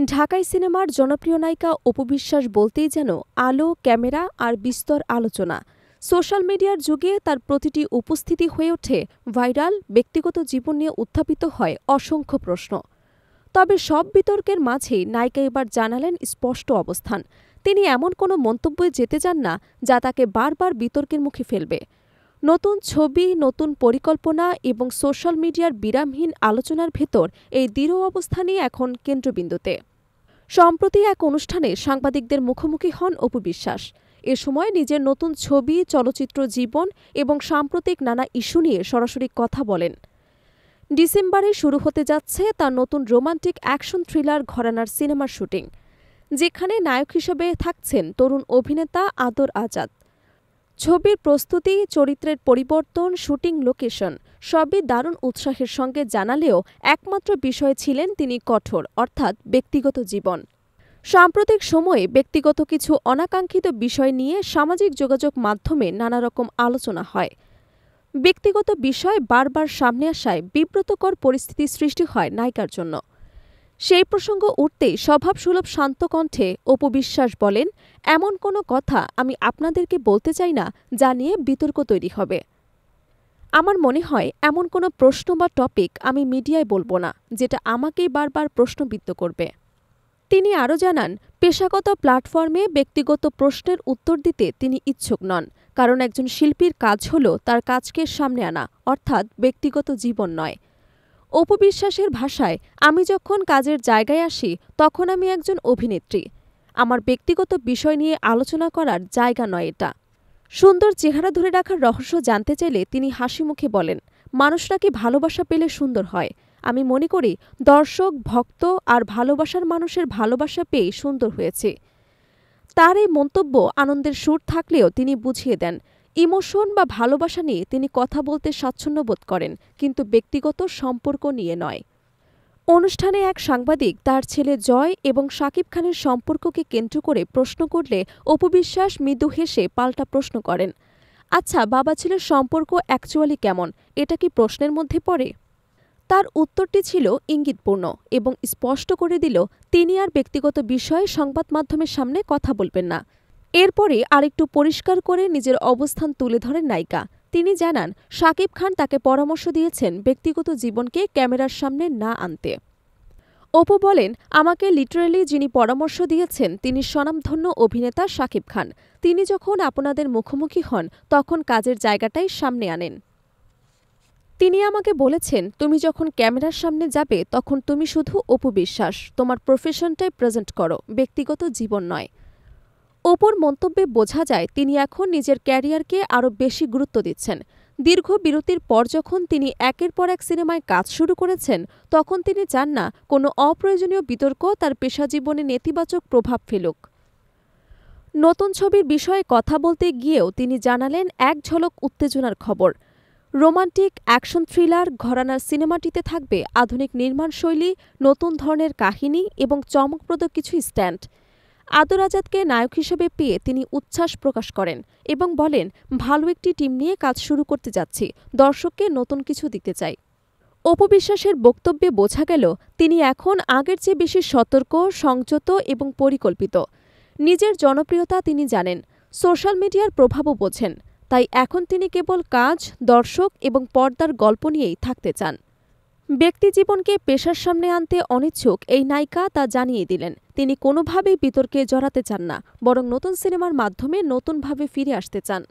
ঢাকাই সিনেমার জনপ্রিয় নায়িকা অপু বিশ্বাস বলতেই যেন আলো, ক্যামেরা আর বিস্তর আলোচনা। সোশ্যাল মিডিয়ার যুগে তার প্রতিটি উপস্থিতি হয়ে ওঠে ভাইরাল, ব্যক্তিগত জীবন নিয়ে উত্থাপিত হয় অসংখ্য প্রশ্ন। তবে সব বিতর্কের মাঝেই নায়িকা এবার জানালেন স্পষ্ট অবস্থান। তিনি এমন কোনো মন্তব্যে যেতে চান না যা তাকে বারবার বিতর্কের মুখে ফেলবে। নতুন ছবি, নতুন পরিকল্পনা এবং সোশ্যাল মিডিয়ার বিরামহীন আলোচনার ভেতর এই দৃঢ় অবস্থানই এখন কেন্দ্রবিন্দুতে। সম্প্রতি এক অনুষ্ঠানে সাংবাদিকদের মুখোমুখি হন অপু বিশ্বাস। এ সময় নিজের নতুন ছবি, চলচ্চিত্র জীবন এবং সাম্প্রতিক নানা ইস্যু নিয়ে সরাসরি কথা বলেন। ডিসেম্বরে শুরু হতে যাচ্ছে তার নতুন রোমান্টিক অ্যাকশন থ্রিলার ঘরানার সিনেমার শুটিং, যেখানে নায়ক হিসেবে থাকছেন তরুণ অভিনেতা আদর আজাদ। ছবির প্রস্তুতি, চরিত্রের পরিবর্তন, শুটিং লোকেশন সবই দারুণ উৎসাহের সঙ্গে জানালেও একমাত্র বিষয় ছিলেন তিনি কঠোর, অর্থাৎ ব্যক্তিগত জীবন। সাম্প্রতিক সময়ে ব্যক্তিগত কিছু অনাকাঙ্ক্ষিত বিষয় নিয়ে সামাজিক যোগাযোগ মাধ্যমে নানা রকম আলোচনা হয়। ব্যক্তিগত বিষয় বারবার সামনে আসায় বিব্রতকর পরিস্থিতি সৃষ্টি হয় নায়িকার জন্য। সেই প্রসঙ্গ উঠতেই স্বভাবসুলভ শান্ত কণ্ঠে অপু বিশ্বাস বলেন, এমন কোনো কথা আমি আপনাদেরকে বলতে চাই না যা নিয়ে বিতর্ক তৈরি হবে। আমার মনে হয় এমন কোনো প্রশ্ন বা টপিক আমি মিডিয়ায় বলবো না যেটা আমাকেই বারবার প্রশ্নবিদ্ধ করবে। তিনি আরও জানান, পেশাগত প্ল্যাটফর্মে ব্যক্তিগত প্রশ্নের উত্তর দিতে তিনি ইচ্ছুক নন, কারণ একজন শিল্পীর কাজ হল তার কাজকে সামনে আনা, অর্থাৎ ব্যক্তিগত জীবন নয়। অপু বিশ্বাসের ভাষায়, আমি যখন কাজের জায়গায় আসি তখন আমি একজন অভিনেত্রী। আমার ব্যক্তিগত বিষয় নিয়ে আলোচনা করার জায়গা নয় এটা। সুন্দর চেহারা ধরে রাখার রহস্য জানতে চাইলে তিনি হাসি মুখে বলেন, মানুষ নাকি ভালোবাসা পেলে সুন্দর হয়। আমি মনে করি দর্শক, ভক্ত আর ভালোবাসার মানুষের ভালোবাসা পেয়ে সুন্দর হয়েছে। তার এই মন্তব্য আনন্দের সুর থাকলেও তিনি বুঝিয়ে দেন, ইমোশন বা ভালোবাসা নিয়ে তিনি কথা বলতে স্বাচ্ছন্দ্য বোধ করেন, কিন্তু ব্যক্তিগত সম্পর্ক নিয়ে নয়। অনুষ্ঠানে এক সাংবাদিক তার ছেলে জয় এবং শাকিব খানের সম্পর্ককে কেন্দ্র করে প্রশ্ন করলে অপু বিশ্বাস মৃদু হেসে পাল্টা প্রশ্ন করেন, আচ্ছা, বাবা ছেলের সম্পর্ক অ্যাকচুয়ালি কেমন, এটা কি প্রশ্নের মধ্যে পড়ে? তার উত্তরটি ছিল ইঙ্গিতপূর্ণ এবং স্পষ্ট করে দিল তিনি আর ব্যক্তিগত বিষয়ে সংবাদ মাধ্যমের সামনে কথা বলবেন না। এরপরে আরেকটু পরিষ্কার করে নিজের অবস্থান তুলে ধরেন নায়িকা। তিনি জানান, শাকিব খান তাকে পরামর্শ দিয়েছেন ব্যক্তিগত জীবনকে ক্যামেরার সামনে না আনতে। অপু বলেন, আমাকে লিটারেলি যিনি পরামর্শ দিয়েছেন তিনি স্বনামধন্য অভিনেতা শাকিব খান। তিনি যখন আপনাদের মুখোমুখি হন তখন কাজের জায়গাটাই সামনে আনেন। তিনি আমাকে বলেছেন, তুমি যখন ক্যামেরার সামনে যাবে তখন তুমি শুধু অপু বিশ্বাস, তোমার প্রফেশনটাই প্রেজেন্ট করো, ব্যক্তিগত জীবন নয়। অপুর মন্তব্যে বোঝা যায় তিনি এখন নিজের ক্যারিয়ারকে আরও বেশি গুরুত্ব দিচ্ছেন। দীর্ঘ বিরতির পর যখন তিনি একের পর এক সিনেমায় কাজ শুরু করেছেন তখন তিনি চান না কোনো অপ্রয়োজনীয় বিতর্ক তার পেশাজীবনে নেতিবাচক প্রভাব ফেলুক। নতুন ছবির বিষয়ে কথা বলতে গিয়েও তিনি জানালেন এক ঝলক উত্তেজনার খবর। রোমান্টিক অ্যাকশন থ্রিলার ঘরানার সিনেমাটিতে থাকবে আধুনিক নির্মাণশৈলী, নতুন ধরনের কাহিনী এবং চমকপ্রদ কিছু স্ট্যান্ট। আদর আজাদকে নায়ক হিসেবে পেয়ে তিনি উচ্ছ্বাস প্রকাশ করেন এবং বলেন, ভালো একটি টিম নিয়ে কাজ শুরু করতে যাচ্ছি, দর্শককে নতুন কিছু দিতে চাই। অপু বিশ্বাসের বক্তব্যে বোঝা গেল তিনি এখন আগের চেয়ে বেশি সতর্ক, সংযত এবং পরিকল্পিত। নিজের জনপ্রিয়তা তিনি জানেন, সোশ্যাল মিডিয়ার প্রভাবও বোঝেন, তাই এখন তিনি কেবল কাজ, দর্শক এবং পর্দার গল্প নিয়েই থাকতে চান। ব্যক্তিজীবনকে পেশার সামনে আনতে অনিচ্ছুক এই নায়িকা তা জানিয়ে দিলেন। তিনি কোনোভাবেই বিতর্কে জড়াতে চান না, বরং নতুন সিনেমার মাধ্যমে নতুনভাবে ফিরে আসতে চান।